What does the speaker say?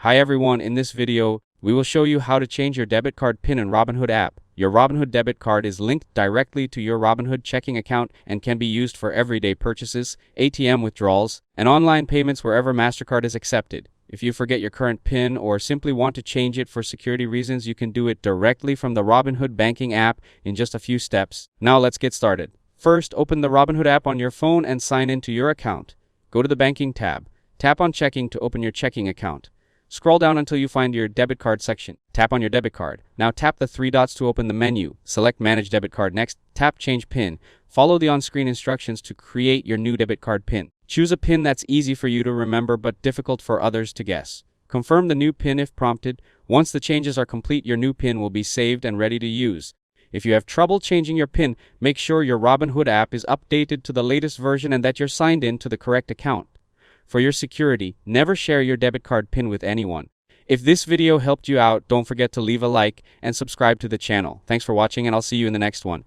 Hi everyone, in this video, we will show you how to change your debit card PIN in Robinhood app. Your Robinhood debit card is linked directly to your Robinhood checking account and can be used for everyday purchases, ATM withdrawals, and online payments wherever MasterCard is accepted. If you forget your current PIN or simply want to change it for security reasons, you can do it directly from the Robinhood banking app in just a few steps. Now let's get started. First, open the Robinhood app on your phone and sign into your account. Go to the Banking tab. Tap on Checking to open your checking account. Scroll down until you find your debit card section. Tap on your debit card. Now tap the three dots to open the menu. Select Manage Debit Card. Next, tap Change PIN. Follow the on-screen instructions to create your new debit card PIN. Choose a PIN that's easy for you to remember but difficult for others to guess. Confirm the new PIN if prompted. Once the changes are complete, your new PIN will be saved and ready to use. If you have trouble changing your PIN, make sure your Robinhood app is updated to the latest version and that you're signed in to the correct account. For your security, never share your debit card PIN with anyone. If this video helped you out, don't forget to leave a like and subscribe to the channel. Thanks for watching, and I'll see you in the next one.